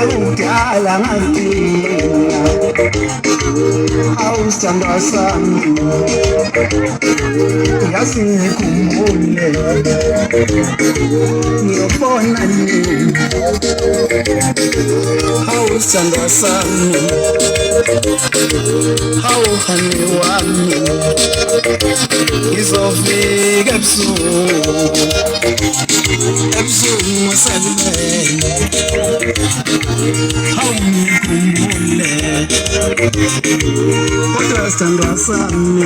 sekudala ngakuthina awusithandwa sami yasingikhumule ngiyobona nini awusithandwa sami awuhani wami ngizofika ebusuku ngisalibele awungikhumbule kodwa sithandwa sami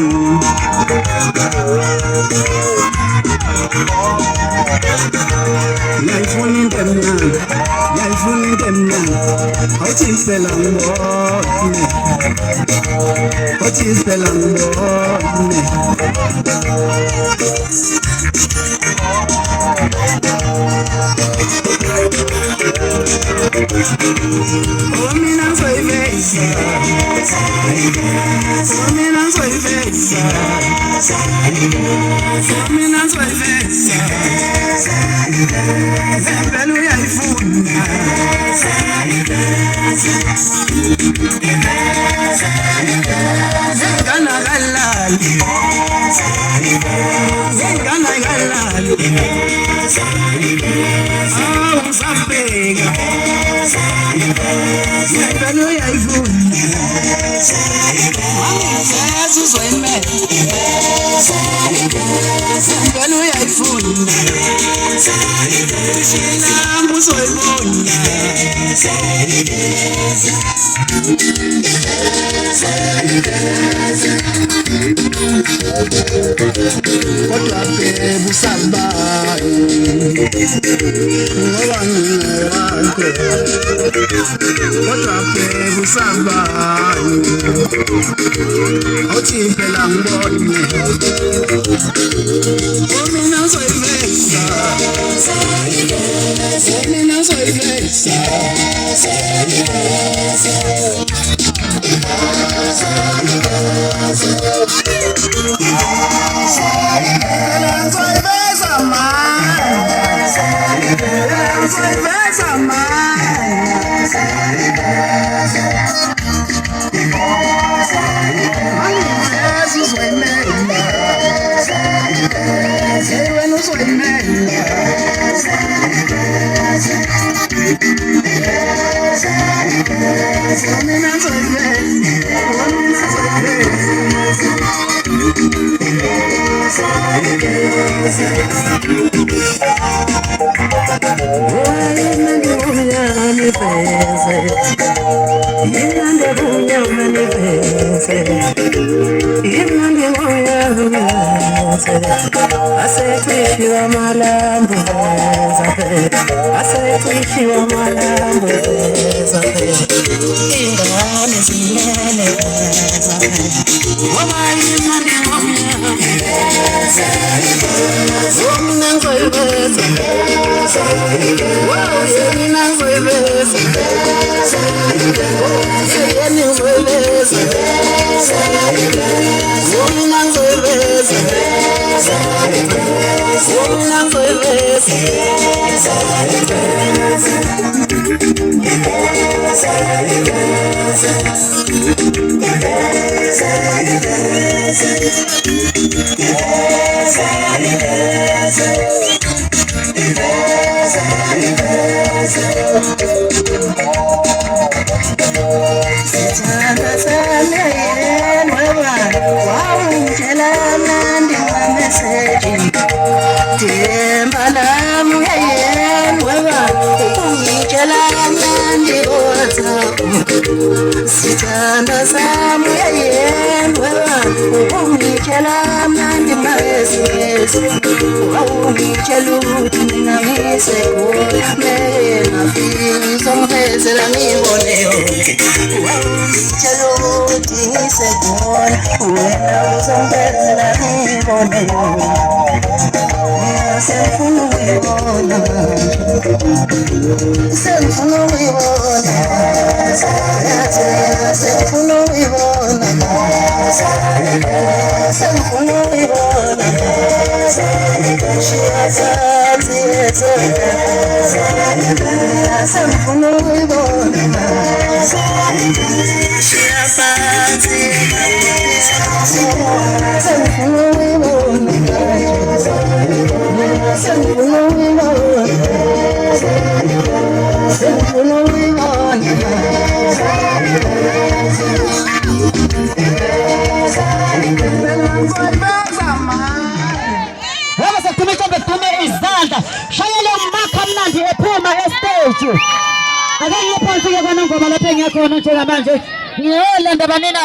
ngiyayifuna into emnandi ngiyayifuna into emnandi awuthi phela ngibone awuthi phela ngibone oh mina ngizoyiveza oh mina ngizoyiveza oh mina ngizoyiveza vele uyayifuna zengana kalali zengana kalali awusabheka vele uyayifuna angizeza uzoyimela vele uyayifuna shinamba uzoyibona kodwa bheka usabayo ngoba ngingewakho kodwa bheka usabayo awuthi phela ngibone mina ngizoyiveza mina ngizoyiveza Asekwishiwa malambo asekwishiwa malambo ingane zilele ngoba imali mina ngizoyiveza mina ngizoyiveza yeni ngizoyiveza mina ngizoyiveza mina ngizoyiveza Sitanda samu ya yendwa ungitshela mnandi mayesikesi ungitshela ukuthi mina ngisekhona ngafisa ngihezela ngibone yonke ungitshela ukuthi ngisekhona wena uzongihezela ngibone yonke sengifuna ukuyibona sengifuna ukuyibona sengifuna ukuyibona sengifuna ukuyibona Shayele umakha mnandi ephuma estage. Ake ngiyephansi ke kwana ngoma lapha engiyakhona njengamanje. Ngiyolanda banina